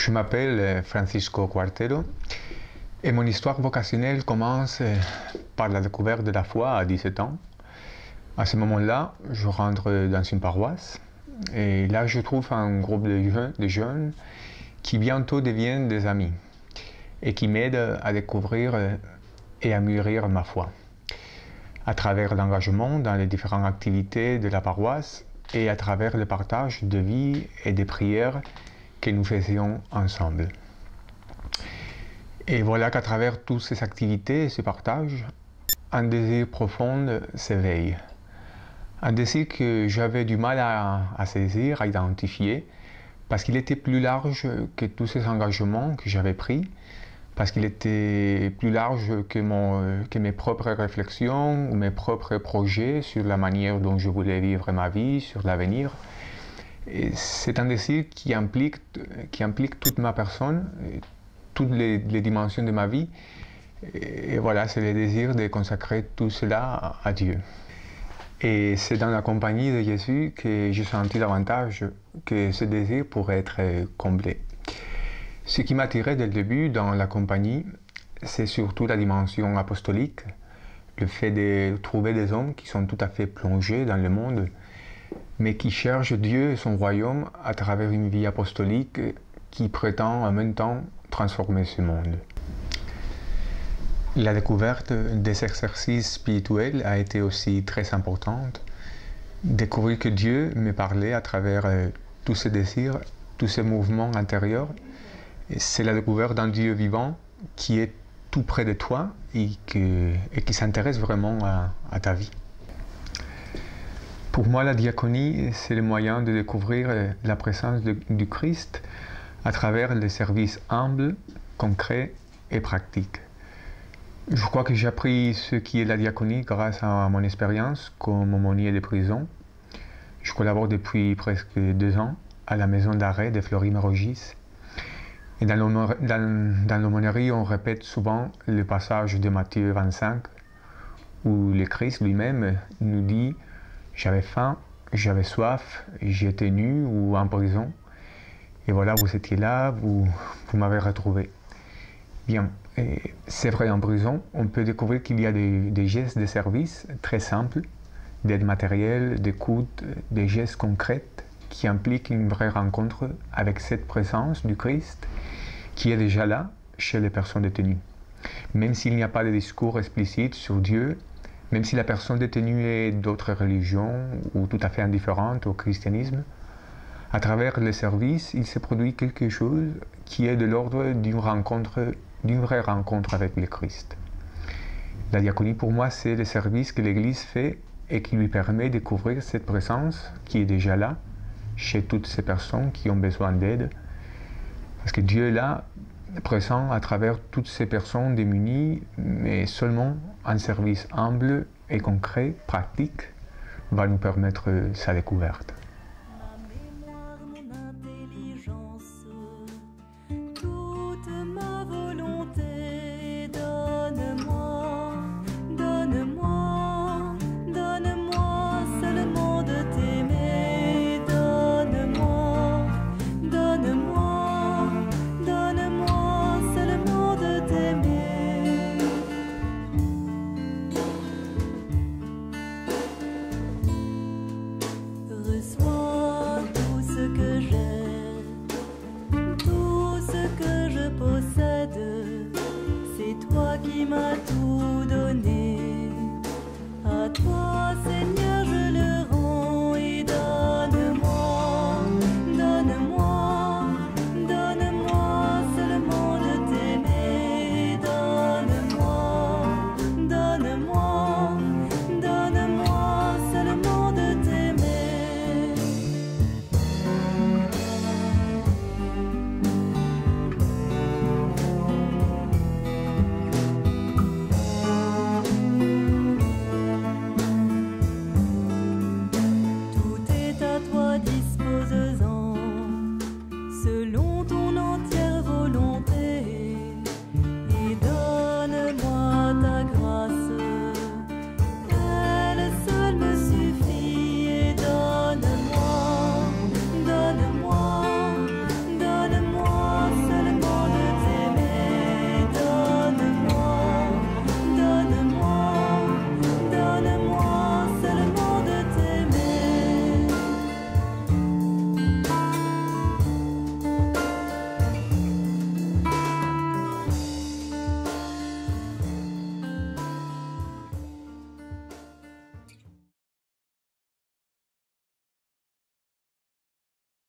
Je m'appelle Francisco Cuartero et mon histoire vocationnelle commence par la découverte de la foi à 17 ans. À ce moment-là, je rentre dans une paroisse et là je trouve un groupe de jeunes qui bientôt deviennent des amis et qui m'aident à découvrir et à mûrir ma foi à travers l'engagement dans les différentes activités de la paroisse et à travers le partage de vie et des prières que nous faisions ensemble. Et voilà qu'à travers toutes ces activités et ce partage, un désir profond s'éveille. Un désir que j'avais du mal à saisir, à identifier, parce qu'il était plus large que tous ces engagements que j'avais pris, parce qu'il était plus large que mes propres réflexions ou mes propres projets sur la manière dont je voulais vivre ma vie, sur l'avenir. C'est un désir qui implique toute ma personne, toutes les dimensions de ma vie. Et voilà, c'est le désir de consacrer tout cela à Dieu. Et c'est dans la compagnie de Jésus que j'ai senti davantage que ce désir pourrait être comblé. Ce qui m'attirait dès le début dans la compagnie, c'est surtout la dimension apostolique, le fait de trouver des hommes qui sont tout à fait plongés dans le monde, mais qui cherchent Dieu et son royaume à travers une vie apostolique qui prétend en même temps transformer ce monde. La découverte des exercices spirituels a été aussi très importante. Découvrir que Dieu me parlait à travers tous ces désirs, tous ces mouvements intérieurs, c'est la découverte d'un Dieu vivant qui est tout près de toi et qui s'intéresse vraiment à ta vie. Pour moi, la diaconie, c'est le moyen de découvrir la présence du Christ à travers les services humbles, concrets et pratiques. Je crois que j'ai appris ce qui est la diaconie grâce à mon expérience comme aumônier de prison. Je collabore depuis presque 2 ans à la maison d'arrêt de Fleury-Mérogis. Et dans l'aumônerie, on répète souvent le passage de Matthieu 25 où le Christ lui-même nous dit « J'avais faim, j'avais soif, j'étais nu ou en prison. Et voilà, vous étiez là, vous m'avez retrouvé. » Bien, c'est vrai, en prison, on peut découvrir qu'il y a des gestes de service très simples, d'aide matérielle, d'écoute, des gestes concrets qui impliquent une vraie rencontre avec cette présence du Christ qui est déjà là chez les personnes détenues. Même s'il n'y a pas de discours explicite sur Dieu, même si la personne détenue est d'autres religions ou tout à fait indifférente au christianisme, à travers le service, il se produit quelque chose qui est de l'ordre d'une vraie rencontre avec le Christ. La diaconie, pour moi, c'est le service que l'Église fait et qui lui permet de découvrir cette présence qui est déjà là, chez toutes ces personnes qui ont besoin d'aide. Parce que Dieu est là, présent à travers toutes ces personnes démunies, mais seulement un service humble et concret, pratique, va nous permettre sa découverte. Reçois tout ce que j'ai, tout ce que je possède, c'est toi qui m'as tout